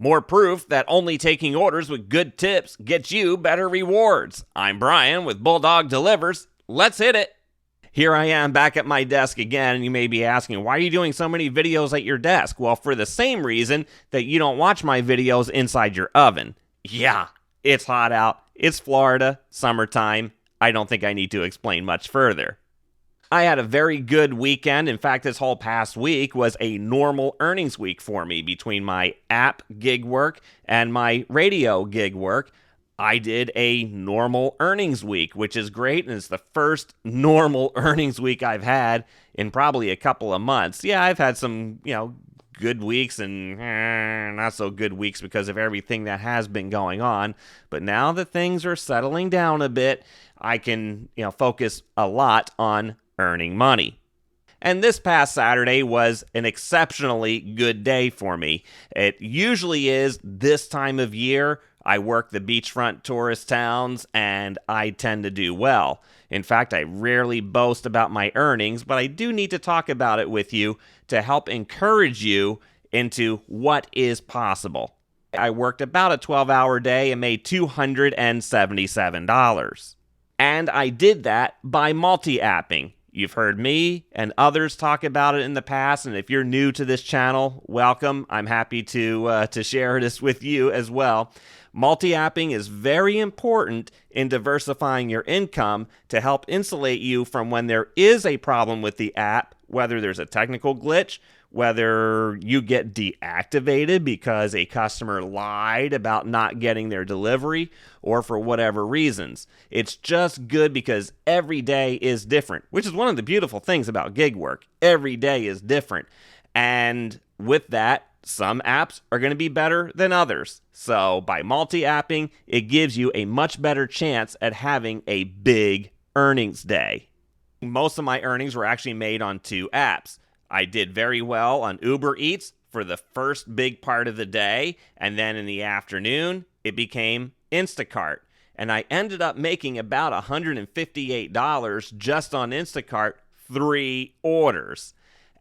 More proof that only taking orders with good tips gets you better rewards. I'm Brian with Bulldog Delivers. Let's hit it. Here I am back at my desk again, and you may be asking, why are you doing so many videos at your desk? Well, for the same reason that you don't watch my videos inside your oven. Yeah, it's hot out. It's Florida, summertime. I don't think I need to explain much further. I had a very good weekend. In fact, this whole past week was a normal earnings week for me between my app gig work and my radio gig work. I did a normal earnings week, which is great, and it's the first normal earnings week I've had in probably a couple of months. Yeah, I've had some, good weeks and not so good weeks because of everything that has been going on. But now that things are settling down a bit, I can, focus a lot on earning money. And this past Saturday was an exceptionally good day for me. It usually is this time of year. I work the beachfront tourist towns, and I tend to do well. In fact, I rarely boast about my earnings, but I do need to talk about it with you to help encourage you into what is possible. I worked about a 12-hour day and made $277. And I did that by multi-apping. You've heard me and others talk about it in the past, and if you're new to this channel, welcome. I'm happy to share this with you as well. Multi-apping is very important in diversifying your income to help insulate you from when there is a problem with the app, whether there's a technical glitch, whether you get deactivated because a customer lied about not getting their delivery, or for whatever reasons. It's just good because every day is different, which is one of the beautiful things about gig work. Every day is different. And with that, some apps are going to be better than others. So by multi-apping, it gives you a much better chance at having a big earnings day. Most of my earnings were actually made on 2 apps. I did very well on Uber Eats for the first big part of the day, and then in the afternoon, it became Instacart. And I ended up making about $158 just on Instacart, 3 orders.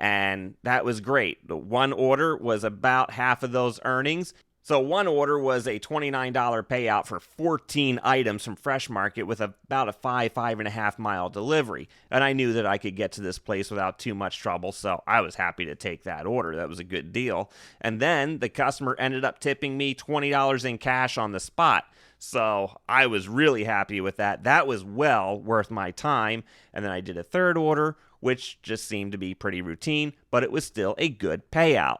And that was great. The one order was about half of those earnings. So one order was a $29 payout for 14 items from Fresh Market with about a 5.5 mile delivery. And I knew that I could get to this place without too much trouble, so I was happy to take that order. That was a good deal. And then the customer ended up tipping me $20 in cash on the spot. So I was really happy with that. That was well worth my time. And then I did a third order, which just seemed to be pretty routine, but it was still a good payout.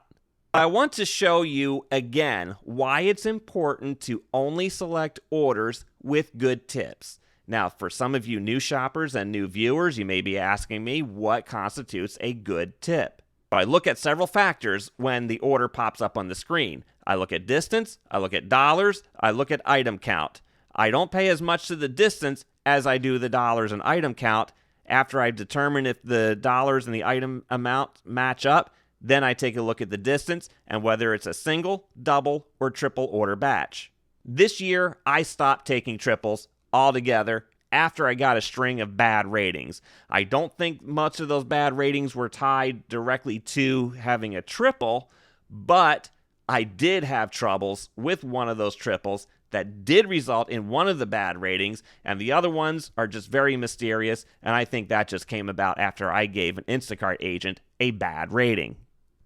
I want to show you again why it's important to only select orders with good tips. Now, for some of you new shoppers and new viewers, you may be asking me what constitutes a good tip. I look at several factors when the order pops up on the screen. I look at distance, I look at dollars, I look at item count. I don't pay as much to the distance as I do the dollars and item count. After I've determined if the dollars and the item amount match up, then I take a look at the distance and whether it's a single, double, or triple order batch. This year, I stopped taking triples altogether after I got a string of bad ratings. I don't think much of those bad ratings were tied directly to having a triple, but I did have troubles with one of those triples that did result in one of the bad ratings, and the other ones are just very mysterious, and I think that just came about after I gave an Instacart agent a bad rating.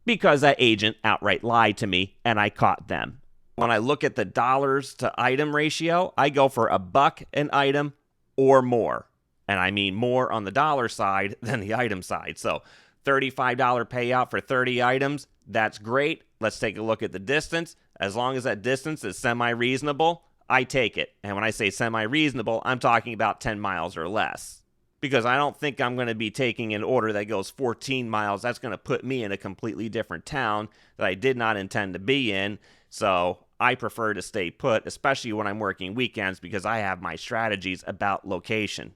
Because that agent outright lied to me, and I caught them. When I look at the dollars to item ratio, I go for $1 an item or more. And I mean more on the dollar side than the item side. So $35 payout for 30 items, that's great. Let's take a look at the distance. As long as that distance is semi-reasonable, I take it. And when I say semi-reasonable, I'm talking about 10 miles or less. Because I don't think I'm going to be taking an order that goes 14 miles. That's going to put me in a completely different town that I did not intend to be in. So I prefer to stay put, especially when I'm working weekends, because I have my strategies about location.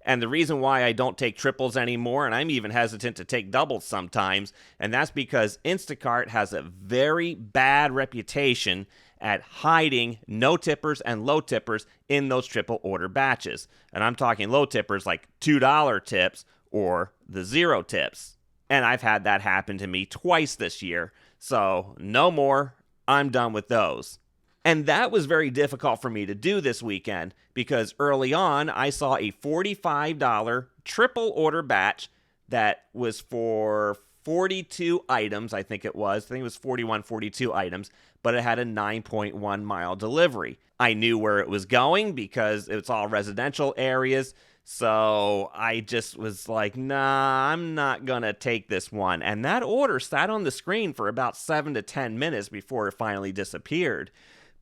And the reason why I don't take triples anymore, and I'm even hesitant to take doubles sometimes, and that's because Instacart has a very bad reputation at hiding no tippers and low tippers in those triple order batches. And I'm talking low tippers like $2 tips or the 0 tips. And I've had that happen to me twice this year. So no more. I'm done with those. And that was very difficult for me to do this weekend because early on I saw a $45 triple order batch that was for 42 items, I think it was. I think it was 41, 42 items, but it had a 9.1 mile delivery. I knew where it was going because it's all residential areas. So I just was like, nah, I'm not going to take this one. And that order sat on the screen for about 7 to 10 minutes before it finally disappeared.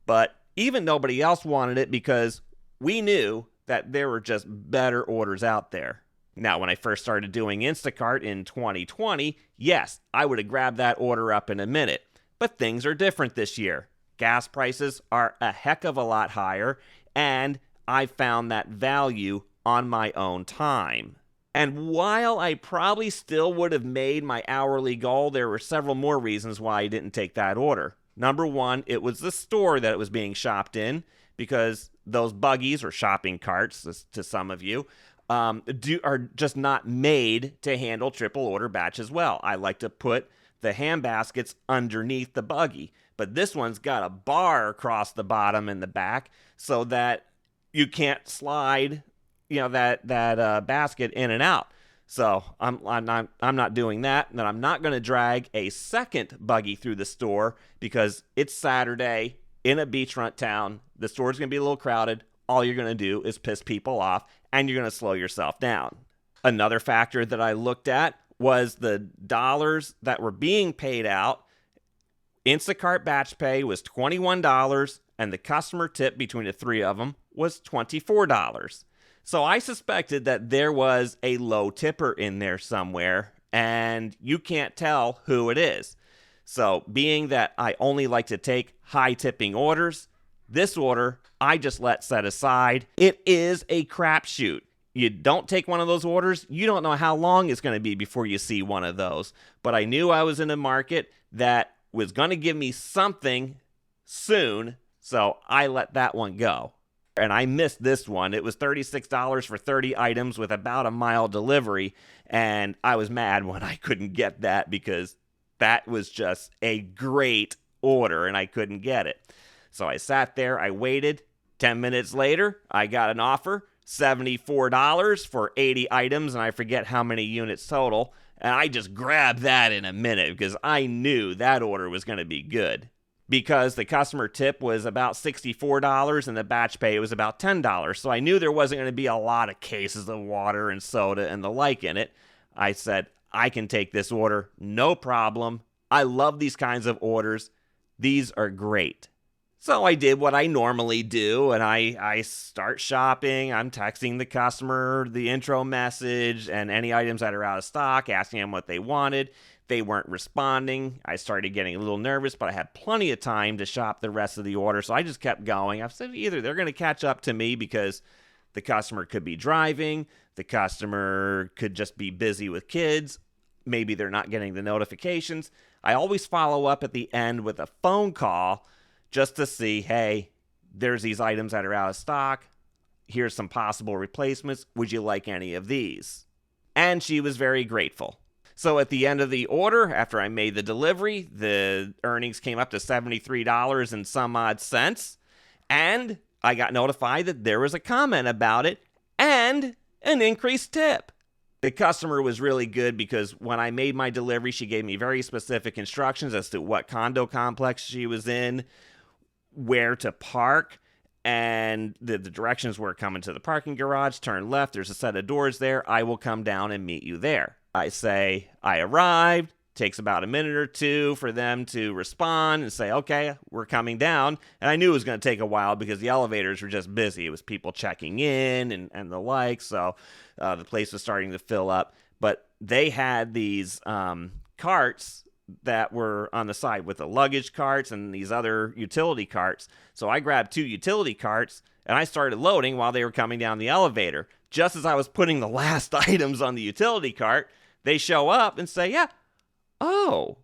But even nobody else wanted it because we knew that there were just better orders out there. Now, when I first started doing Instacart in 2020, yes, I would have grabbed that order up in a minute. But things are different this year. Gas prices are a heck of a lot higher, and I found that value on my own time. And while I probably still would have made my hourly goal, there were several more reasons why I didn't take that order. Number one, it was the store that it was being shopped in, because those buggies or shopping carts, to some of you, are just not made to handle triple order batches well. I like to put the hand baskets underneath the buggy, but this one's got a bar across the bottom and the back so that you can't slide, that basket in and out. So I'm not doing that, and then I'm not going to drag a second buggy through the store because it's Saturday in a beachfront town. The store's going to be a little crowded. All you're going to do is piss people off, and you're going to slow yourself down. Another factor that I looked at was the dollars that were being paid out. Instacart batch pay was $21, and the customer tip between the three of them was $24. So I suspected that there was a low tipper in there somewhere, and you can't tell who it is. So being that I only like to take high tipping orders, this order I just let set aside. It is a crapshoot. You don't take one of those orders, you don't know how long it's going to be before you see one of those. But I knew I was in a market that was going to give me something soon, so I let that one go. And I missed this one. It was $36 for 30 items with about a mile delivery, and I was mad when I couldn't get that because that was just a great order and I couldn't get it. So I sat there, I waited. 10 minutes later, I got an offer, $74 for 80 items, and I forget how many units total. And I just grabbed that in a minute because I knew that order was going to be good. Because the customer tip was about $64 and the batch pay was about $10. So I knew there wasn't going to be a lot of cases of water and soda and the like in it. I said, I can take this order, no problem. I love these kinds of orders. These are great. So I did what I normally do, and I start shopping. I'm texting the customer the intro message and any items that are out of stock, asking them what they wanted. They weren't responding. I started getting a little nervous, but I had plenty of time to shop the rest of the order, so I just kept going. I said either they're going to catch up to me because the customer could be driving, the customer could just be busy with kids, maybe they're not getting the notifications. I always follow up at the end with a phone call just to see, hey, there's these items that are out of stock. Here's some possible replacements. Would you like any of these? And she was very grateful. So at the end of the order, after I made the delivery, the earnings came up to $73 and some odd cents. And I got notified that there was a comment about it and an increased tip. The customer was really good because when I made my delivery, she gave me very specific instructions as to what condo complex she was in, where to park, and the directions were coming to the parking garage, turn left, there's a set of doors there, I will come down and meet you there. I say, I arrived, takes about a minute or two for them to respond and say, okay, we're coming down. And I knew it was going to take a while because the elevators were just busy. It was people checking in and the like, so the place was starting to fill up. But they had these carts that were on the side with the luggage carts and these other utility carts. So I grabbed 2 utility carts and I started loading while they were coming down the elevator. Just as I was putting the last items on the utility cart, they show up and say, yeah, oh,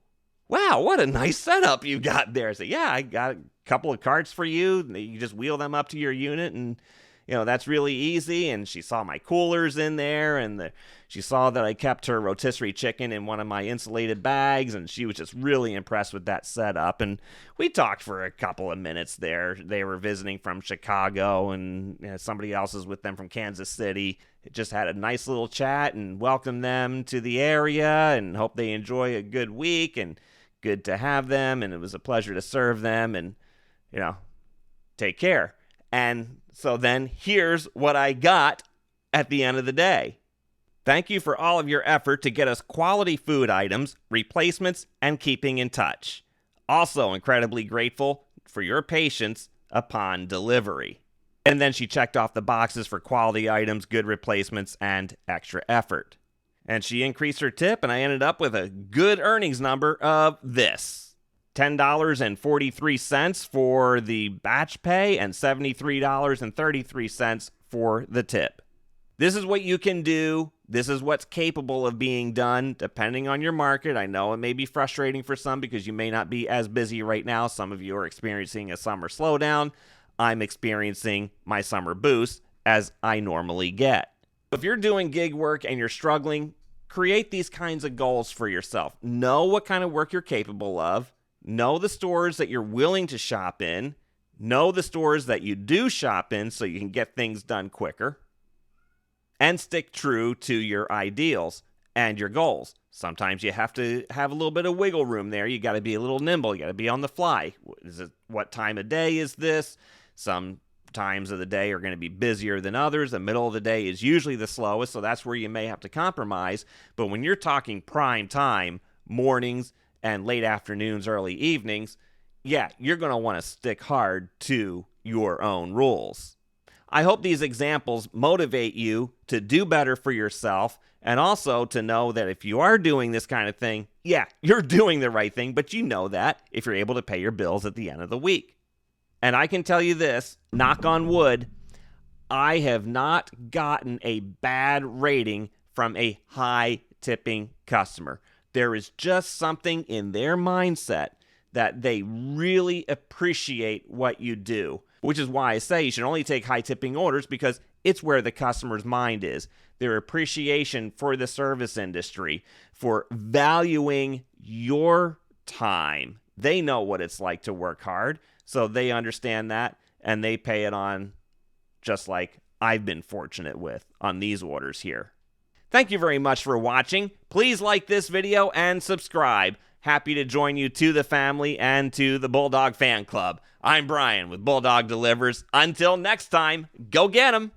wow, what a nice setup you got there. I say, yeah, I got a couple of carts for you. You just wheel them up to your unit and that's really easy. And she saw my coolers in there, and she saw that I kept her rotisserie chicken in one of my insulated bags, and she was just really impressed with that setup. And we talked for a couple of minutes there. They were visiting from Chicago, and somebody else is with them from Kansas City. It just had a nice little chat and welcomed them to the area, and hope they enjoy a good week, and good to have them, and it was a pleasure to serve them, and take care. And so then here's what I got at the end of the day. Thank you for all of your effort to get us quality food items, replacements, and keeping in touch. Also incredibly grateful for your patience upon delivery. And then she checked off the boxes for quality items, good replacements, and extra effort. And she increased her tip, and I ended up with a good earnings number of this: $10.43 for the batch pay and $73.33 for the tip. This is what you can do. This is what's capable of being done depending on your market. I know it may be frustrating for some because you may not be as busy right now. Some of you are experiencing a summer slowdown. I'm experiencing my summer boost as I normally get. If you're doing gig work and you're struggling, create these kinds of goals for yourself. Know what kind of work you're capable of. Know the stores that you're willing to shop in. Know the stores that you do shop in so you can get things done quicker. And stick true to your ideals and your goals. Sometimes you have to have a little bit of wiggle room there. You got to be a little nimble. You got to be on the fly. What time of day is this? Some times of the day are going to be busier than others. The middle of the day is usually the slowest, so that's where you may have to compromise. But when you're talking prime time, mornings and late afternoons, early evenings, you're going to want to stick hard to your own rules. I hope these examples motivate you to do better for yourself, and also to know that if you are doing this kind of thing, you're doing the right thing, but you know that if you're able to pay your bills at the end of the week. And I can tell you this, knock on wood, I have not gotten a bad rating from a high tipping customer. There is just something in their mindset that they really appreciate what you do, which is why I say you should only take high tipping orders, because it's where the customer's mind is. Their appreciation for the service industry, for valuing your time. They know what it's like to work hard, so they understand that, and they pay it on, just like I've been fortunate with on these orders here. Thank you very much for watching. Please like this video and subscribe. Happy to join you to the family and to the Bulldog Fan Club. I'm Brian with Bulldog Delivers. Until next time, go get 'em!